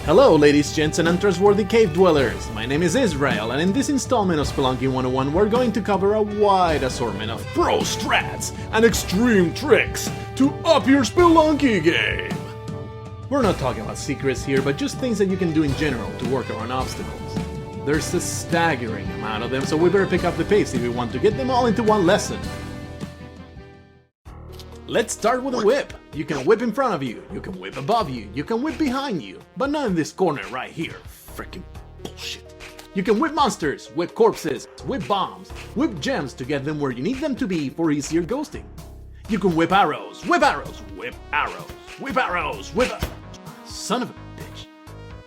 Hello ladies, gents and untrustworthy cave dwellers, my name is Israel and in this installment of Spelunky 101 we're going to cover a wide assortment of pro strats and extreme tricks to up your Spelunky game! We're not talking about secrets here, but just things that you can do in general to work around obstacles. There's a staggering amount of them, so we better pick up the pace if we want to get them all into one lesson. Let's start with a whip. You can whip in front of you, you can whip above you, you can whip behind you, but not in this corner right here. Freaking bullshit. You can whip monsters, whip corpses, whip bombs, whip gems to get them where you need them to be for easier ghosting. You can whip arrows, whip arrows, whip arrows, whip arrows, whip son of a bitch.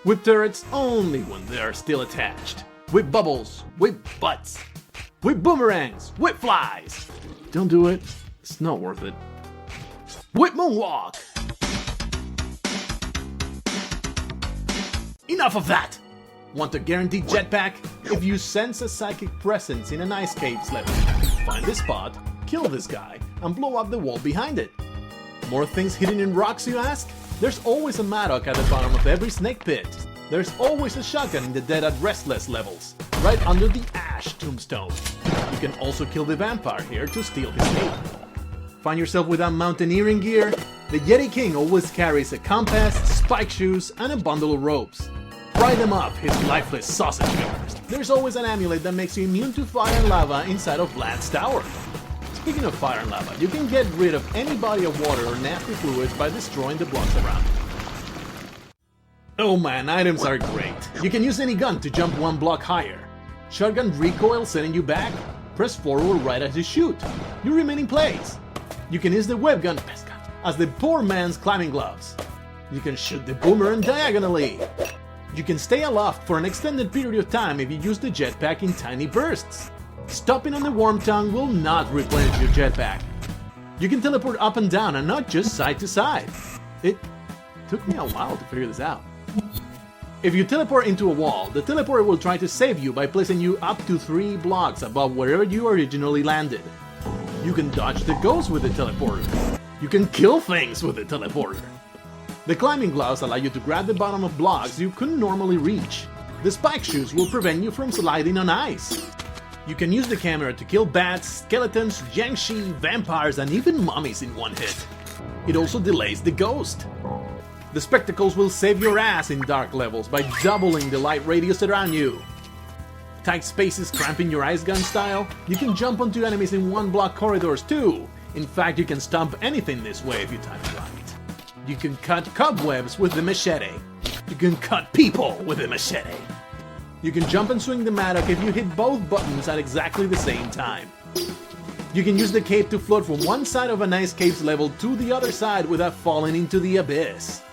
Whip turrets only when they are still attached. Whip bubbles, whip butts, whip boomerangs, whip flies. Don't do it, it's not worth it. Whip moonwalk! Enough of that! Want a guaranteed jetpack? If you sense a psychic presence in an ice cave's level, find the spot, kill this guy, and blow up the wall behind it. More things hidden in rocks, you ask? There's always a Maddock at the bottom of every snake pit. There's always a shotgun in the Dead at Restless levels, right under the Ash tombstone. You can also kill the vampire here to steal his cape. Find yourself without mountaineering gear? The Yeti King always carries a compass, spike shoes, and a bundle of ropes. Fry them up, his lifeless sausage fingers. There's always an amulet that makes you immune to fire and lava inside of Vlad's tower. Speaking of fire and lava, you can get rid of any body of water or nasty fluids by destroying the blocks around it. Oh man, items are great. You can use any gun to jump one block higher. Shotgun recoil sending you back. Press forward right as you shoot. You remain in place. You can use the web gun as the poor man's climbing gloves. You can shoot the boomerang diagonally. You can stay aloft for an extended period of time if you use the jetpack in tiny bursts. Stopping on the worm tongue will not replenish your jetpack. You can teleport up and down and not just side to side. It took me a while to figure this out. If you teleport into a wall, the teleporter will try to save you by placing you up to 3 blocks above wherever you originally landed. You can dodge the ghost with the teleporter. You can kill things with the teleporter. The climbing gloves allow you to grab the bottom of blocks you couldn't normally reach. The spike shoes will prevent you from sliding on ice. You can use the camera to kill bats, skeletons, Jiangshi, vampires, and even mummies in one hit. It also delays the ghost. The spectacles will save your ass in dark levels by doubling the light radius around you. Tight spaces cramping your ice gun style? You can jump onto enemies in 1-block corridors too. In fact, you can stomp anything this way if you time it right. You can cut cobwebs with the machete. You can cut people with the machete. You can jump and swing the Maddock if you hit both buttons at exactly the same time. You can use the cape to float from one side of an ice cave's level to the other side without falling into the abyss.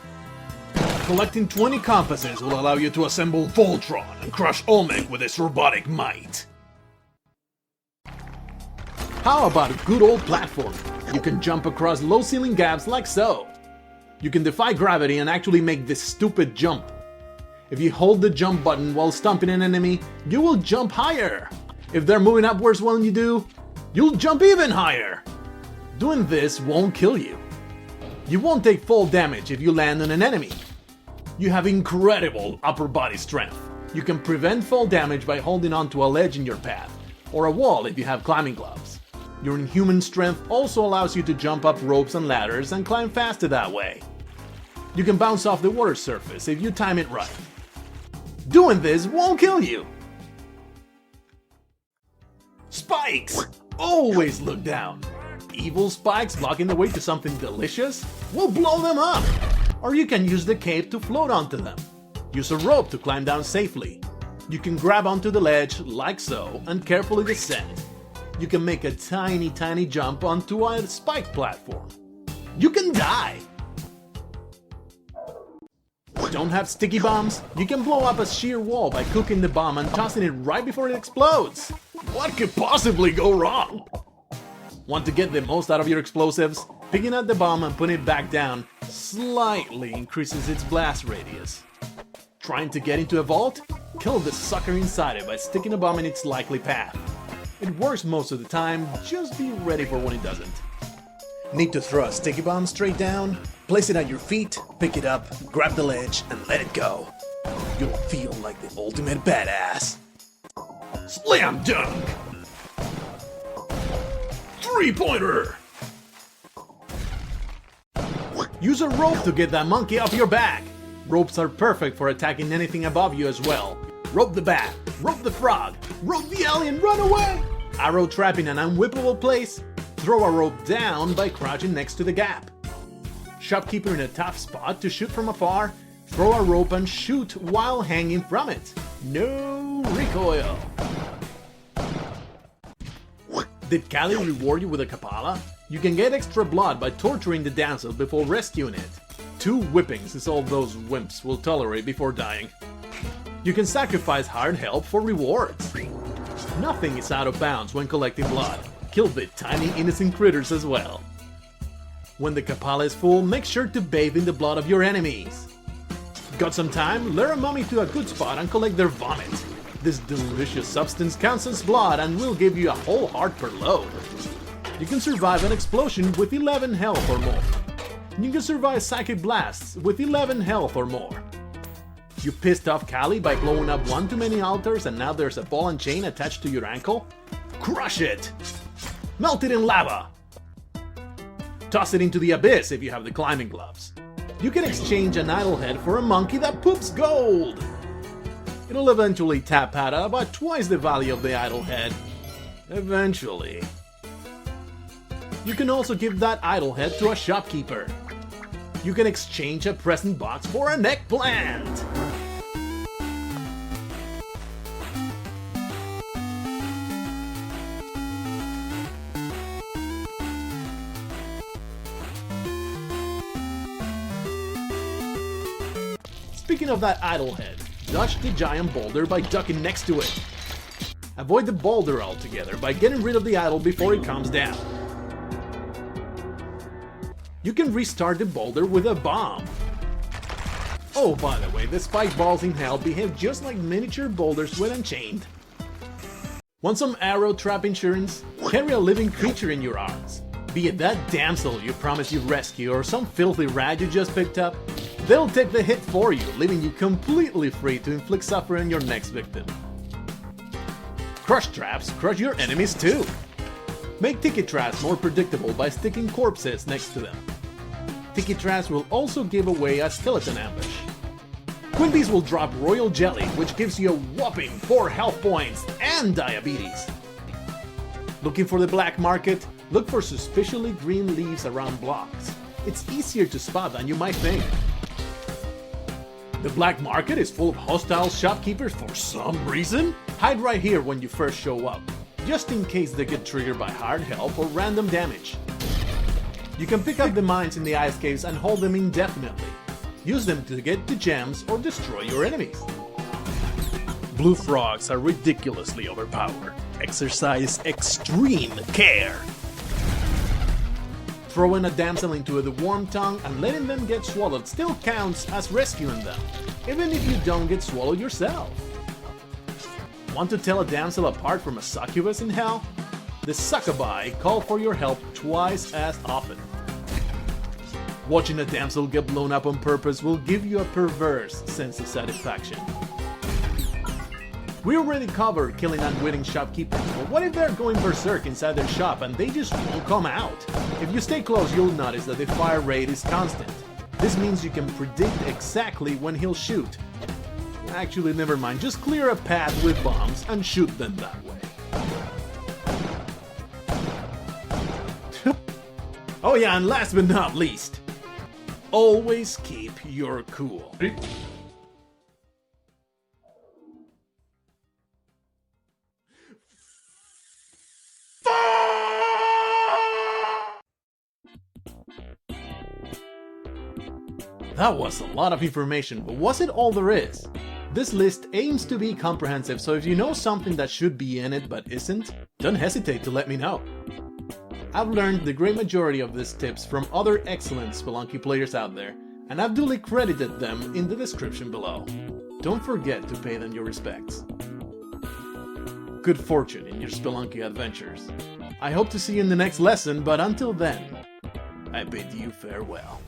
Collecting 20 compasses will allow you to assemble Voltron and crush Olmec with its robotic might. How about a good old platform? You can jump across low ceiling gaps like so. You can defy gravity and actually make this stupid jump. If you hold the jump button while stomping an enemy, you will jump higher. If they're moving upwards when you do, you'll jump even higher. Doing this won't kill you. You won't take fall damage if you land on an enemy. You have incredible upper body strength. You can prevent fall damage by holding onto a ledge in your path, or a wall if you have climbing gloves. Your inhuman strength also allows you to jump up ropes and ladders and climb faster that way. You can bounce off the water surface if you time it right. Doing this won't kill you. Spikes! Always look down. Evil spikes blocking the way to something delicious? We'll blow them up! Or you can use the cape to float onto them. Use a rope to climb down safely. You can grab onto the ledge, like so, and carefully descend. You can make a tiny jump onto a spike platform. You can die! Don't have sticky bombs? You can blow up a sheer wall by cooking the bomb and tossing it right before it explodes. What could possibly go wrong? Want to get the most out of your explosives? Picking up the bomb and putting it back down slightly increases its blast radius. Trying to get into a vault? Kill the sucker inside it by sticking a bomb in its likely path. It works most of the time, just be ready for when it doesn't. Need to throw a sticky bomb straight down? Place it at your feet, pick it up, grab the ledge, and let it go. You'll feel like the ultimate badass. Slam dunk! 3-pointer! Use a rope to get that monkey off your back. Ropes are perfect for attacking anything above you as well. Rope the bat, rope the frog, rope the alien, run away! Arrow trap in an unwhippable place. Throw a rope down by crouching next to the gap. Shopkeeper in a tough spot to shoot from afar. Throw a rope and shoot while hanging from it. No recoil. Did Callie reward you with a Kapala? You can get extra blood by torturing the damsel before rescuing it. 2 whippings is all those wimps will tolerate before dying. You can sacrifice hired help for rewards. Nothing is out of bounds when collecting blood. Kill the tiny innocent critters as well. When the Kapala is full, make sure to bathe in the blood of your enemies. Got some time? Lure a mummy to a good spot and collect their vomit. This delicious substance counts as blood and will give you a whole heart per load. You can survive an explosion with 11 health or more. You can survive psychic blasts with 11 health or more. You pissed off Callie by blowing up one too many altars and now there's a ball and chain attached to your ankle? Crush it! Melt it in lava! Toss it into the abyss if you have the climbing gloves. You can exchange an idol head for a monkey that poops gold! It'll eventually tap out at about twice the value of the idol head. Eventually. You can also give that idol head to a shopkeeper. You can exchange a present box for an eggplant! Speaking of that idol head, dodge the giant boulder by ducking next to it. Avoid the boulder altogether by getting rid of the idol before it comes down. You can restart the boulder with a bomb. Oh, by the way, the spike balls in hell behave just like miniature boulders when unchained. Want some arrow trap insurance? Carry a living creature in your arms. Be it that damsel you promised you'd rescue or some filthy rat you just picked up. They'll take the hit for you, leaving you completely free to inflict suffering on your next victim. Crush traps crush your enemies too. Make ticket traps more predictable by sticking corpses next to them. Ticket traps will also give away a skeleton ambush. Quimbies will drop royal jelly, which gives you a whopping 4 health points and diabetes. Looking for the black market? Look for suspiciously green leaves around blocks. It's easier to spot than you might think. The black market is full of hostile shopkeepers for some reason? Hide right here when you first show up, just in case they get triggered by hard help or random damage. You can pick up the mines in the ice caves and hold them indefinitely. Use them to get the gems or destroy your enemies. Blue frogs are ridiculously overpowered. Exercise extreme care. Throwing a damsel into the worm tongue and letting them get swallowed still counts as rescuing them, even if you don't get swallowed yourself. Want to tell a damsel apart from a succubus in hell? The succubi call for your help twice as often. Watching a damsel get blown up on purpose will give you a perverse sense of satisfaction. We already covered killing unwitting shopkeepers, but what if they're going berserk inside their shop and they just won't come out? If you stay close, you'll notice that the fire rate is constant. This means you can predict exactly when he'll shoot. Actually, never mind, just clear a path with bombs and shoot them that way. Oh yeah, and last but not least, always keep your cool. That was a lot of information, but was it all there is? This list aims to be comprehensive, so if you know something that should be in it but isn't, don't hesitate to let me know. I've learned the great majority of these tips from other excellent Spelunky players out there, and I've duly credited them in the description below. Don't forget to pay them your respects. Good fortune in your Spelunky adventures. I hope to see you in the next lesson, but until then, I bid you farewell.